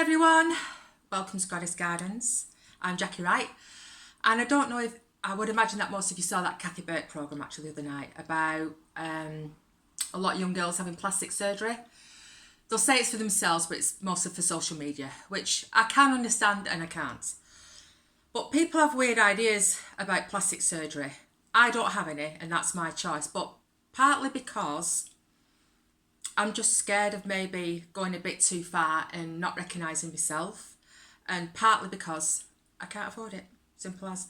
everyone, welcome to Goddess Gardens. I'm Jackie Wright, and I don't know if, I would imagine that most of you saw that Kathy Burke programme actually the other night about a lot of young girls having plastic surgery. They'll say it's for themselves, but it's mostly for social media, which I can understand and I can't. But people have weird ideas about plastic surgery. I don't have any, and that's my choice, but partly because I'm just scared of maybe going a bit too far and not recognising myself, and partly because I can't afford it, simple as.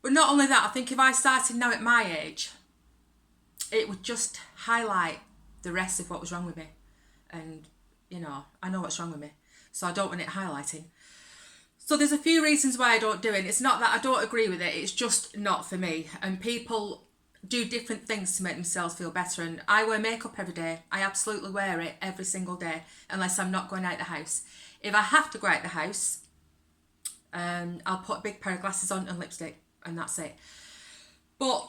But not only that, I think if I started now at my age, it would just highlight the rest of what was wrong with me. And, you know, I know what's wrong with me, so I don't want it highlighting. So there's a few reasons why I don't do it. It's not that I don't agree with it, it's just not for me. And people do different things to make themselves feel better. And I wear makeup every day. I absolutely wear it every single day, unless I'm not going out the house. If I have to go out the house, I'll put a big pair of glasses on and lipstick, and that's it. But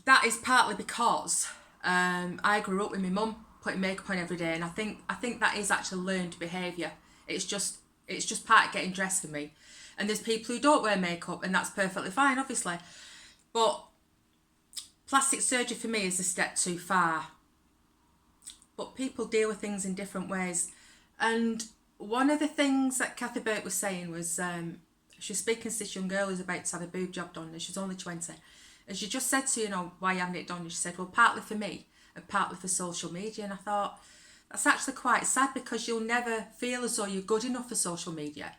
that is partly because I grew up with my mum putting makeup on every day, and I think that is actually learned behaviour. It's just part of getting dressed for me. And there's people who don't wear makeup, and that's perfectly fine, obviously. But plastic surgery for me is a step too far. But people deal with things in different ways. And one of the things that Kathy Burke was saying was, she was speaking to this young girl who's about to have a boob job done, and she's only 20. And she just said to, you know, why are you having it done? And she said, well, partly for me and partly for social media. And I thought, that's actually quite sad, because you'll never feel as though you're good enough for social media.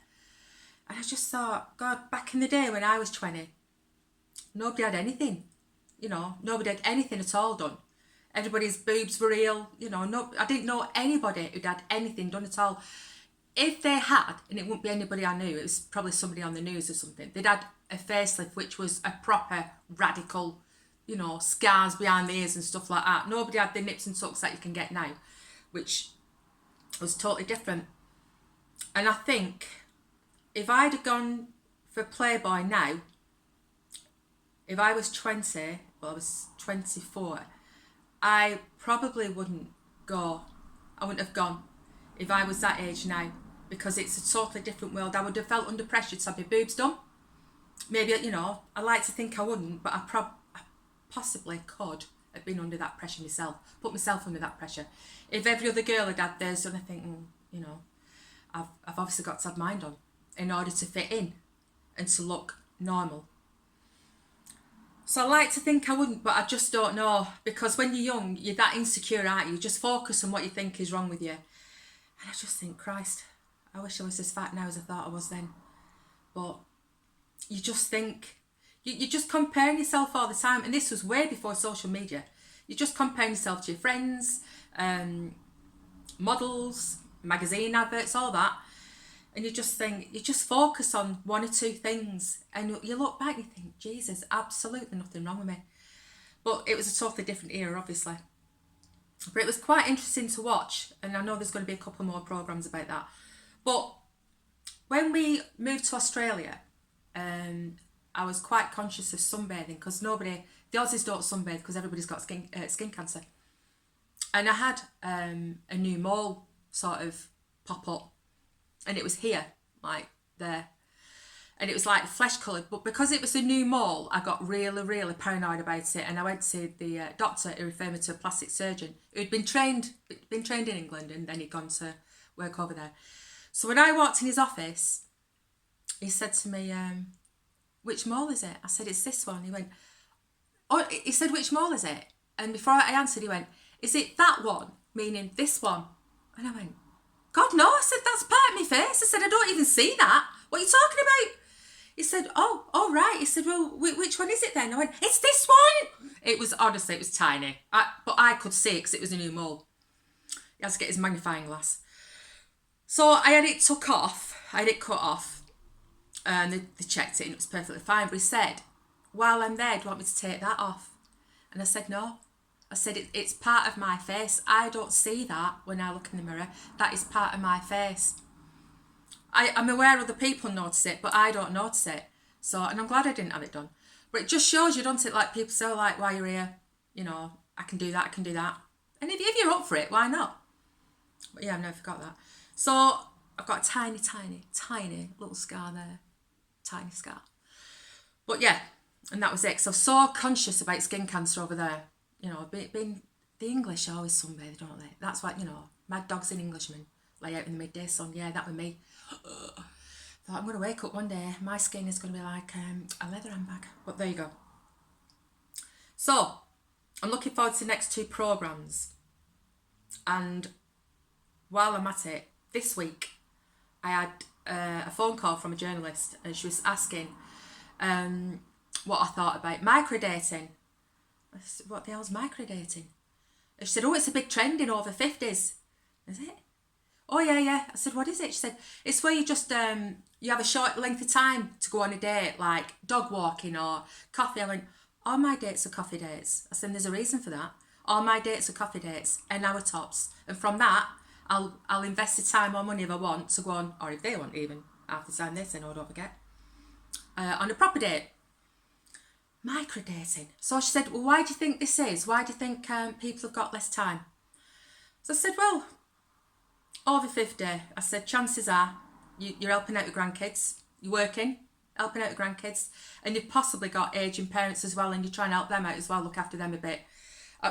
And I just thought, God, back in the day when I was 20, nobody had anything. You know, nobody had anything at all done. Everybody's boobs were real. You know, I didn't know anybody who'd had anything done at all. If they had, and it wouldn't be anybody I knew, it was probably somebody on the news or something, they'd had a facelift which was a proper radical, you know, scars behind the ears and stuff like that. Nobody had the nips and tucks that you can get now, which was totally different. And I think if I'd have gone for Playboy now, if I was 20, well, I was 24, I probably wouldn't go. I wouldn't have gone if I was that age now, because it's a totally different world. I would have felt under pressure to have my boobs done. Maybe, you know, I like to think I wouldn't, but I possibly could have been under that pressure myself, put myself under that pressure. If every other girl had had theirs done, I think, you know, I've obviously got to have mine done in order to fit in and to look normal. So I like to think I wouldn't, but I just don't know, because when you're young, you're that insecure, aren't you? You just focus on what you think is wrong with you. And I just think, Christ, I wish I was as fat now as I thought I was then. But you just think, you're just comparing yourself all the time. And this was way before social media. You're just comparing yourself to your friends, models, magazine adverts, all that. And you just think, you just focus on one or two things, and you look back and you think, Jesus, absolutely nothing wrong with me. But it was a totally different era, obviously. But it was quite interesting to watch, and I know there's going to be a couple more programmes about that. But when we moved to Australia, I was quite conscious of sunbathing, because the Aussies don't sunbathe because everybody's got skin cancer. And I had a new mole sort of pop up. And it was here, like there. And it was like flesh coloured. But because it was a new mole, I got really, really paranoid about it. And I went to the doctor who referred me to a plastic surgeon who'd been trained in England, and then he'd gone to work over there. So when I walked in his office, he said to me, which mole is it? I said, it's this one. He went, oh, he said, which mole is it? And before I answered, he went, is it that one? Meaning this one. And I went, God, no. I said, that's part of my face. I said, I don't even see that. What are you talking about? He said, oh, right. He said, well, which one is it then? I went, it's this one. It was, honestly, it was tiny. But I could see it because it was a new mole. He had to get his magnifying glass. So I had it cut off. And they checked it and it was perfectly fine. But he said, while I'm there, do you want me to take that off? And I said, no. I said, it's part of my face. I don't see that when I look in the mirror. That is part of my face. I'm aware other people notice it, but I don't notice it. So, and I'm glad I didn't have it done. But it just shows you, don't it? Like, people say, like, while you're here, you know, I can do that. And if you're up for it, why not? But yeah, I've never forgot that. So I've got a tiny, tiny, tiny little scar there. Tiny scar. But yeah, and that was it. So I was so conscious about skin cancer over there. You know, being the English are always sunbathed, don't they? That's what, you know, mad dogs and Englishmen lay out in the midday sun. Yeah, that was me. Thought I'm going to wake up one day, my skin is going to be like a leather handbag. But there you go. So, I'm looking forward to the next 2 programmes. And while I'm at it, this week, I had a phone call from a journalist, and she was asking what I thought about microdating. I said, what the hell's microdating? And she said, oh, it's a big trend in over 50s. Is it? Oh, yeah. I said, what is it? She said, it's where you just, you have a short length of time to go on a date, like dog walking or coffee. I went, all my dates are coffee dates. I said, there's a reason for that. All my dates are coffee dates, an hour tops. And from that, I'll invest the time or money if I want to go on, or if they want even, half the time they say no, don't forget, on a proper date. Microdating. So she said, well, why do you think this is? Why do you think people have got less time? So I said, well, over 50, I said, chances are you're helping out with grandkids, you're working, helping out with grandkids, and you've possibly got ageing parents as well, and you're trying to help them out as well, look after them a bit.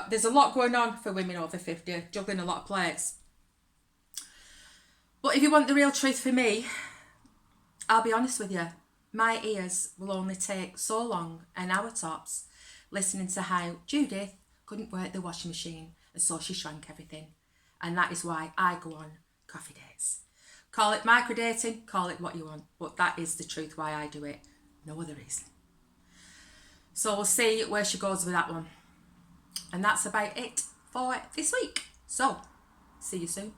There's a lot going on for women over 50, juggling a lot of plates. But if you want the real truth for me, I'll be honest with you, my ears will only take so long, an hour tops, listening to how Judith couldn't work the washing machine and so she shrank everything. And that is why I go on coffee dates. Call it microdating, call it what you want, but that is the truth why I do it. No other reason. So we'll see where she goes with that one. And that's about it for this week. So, see you soon.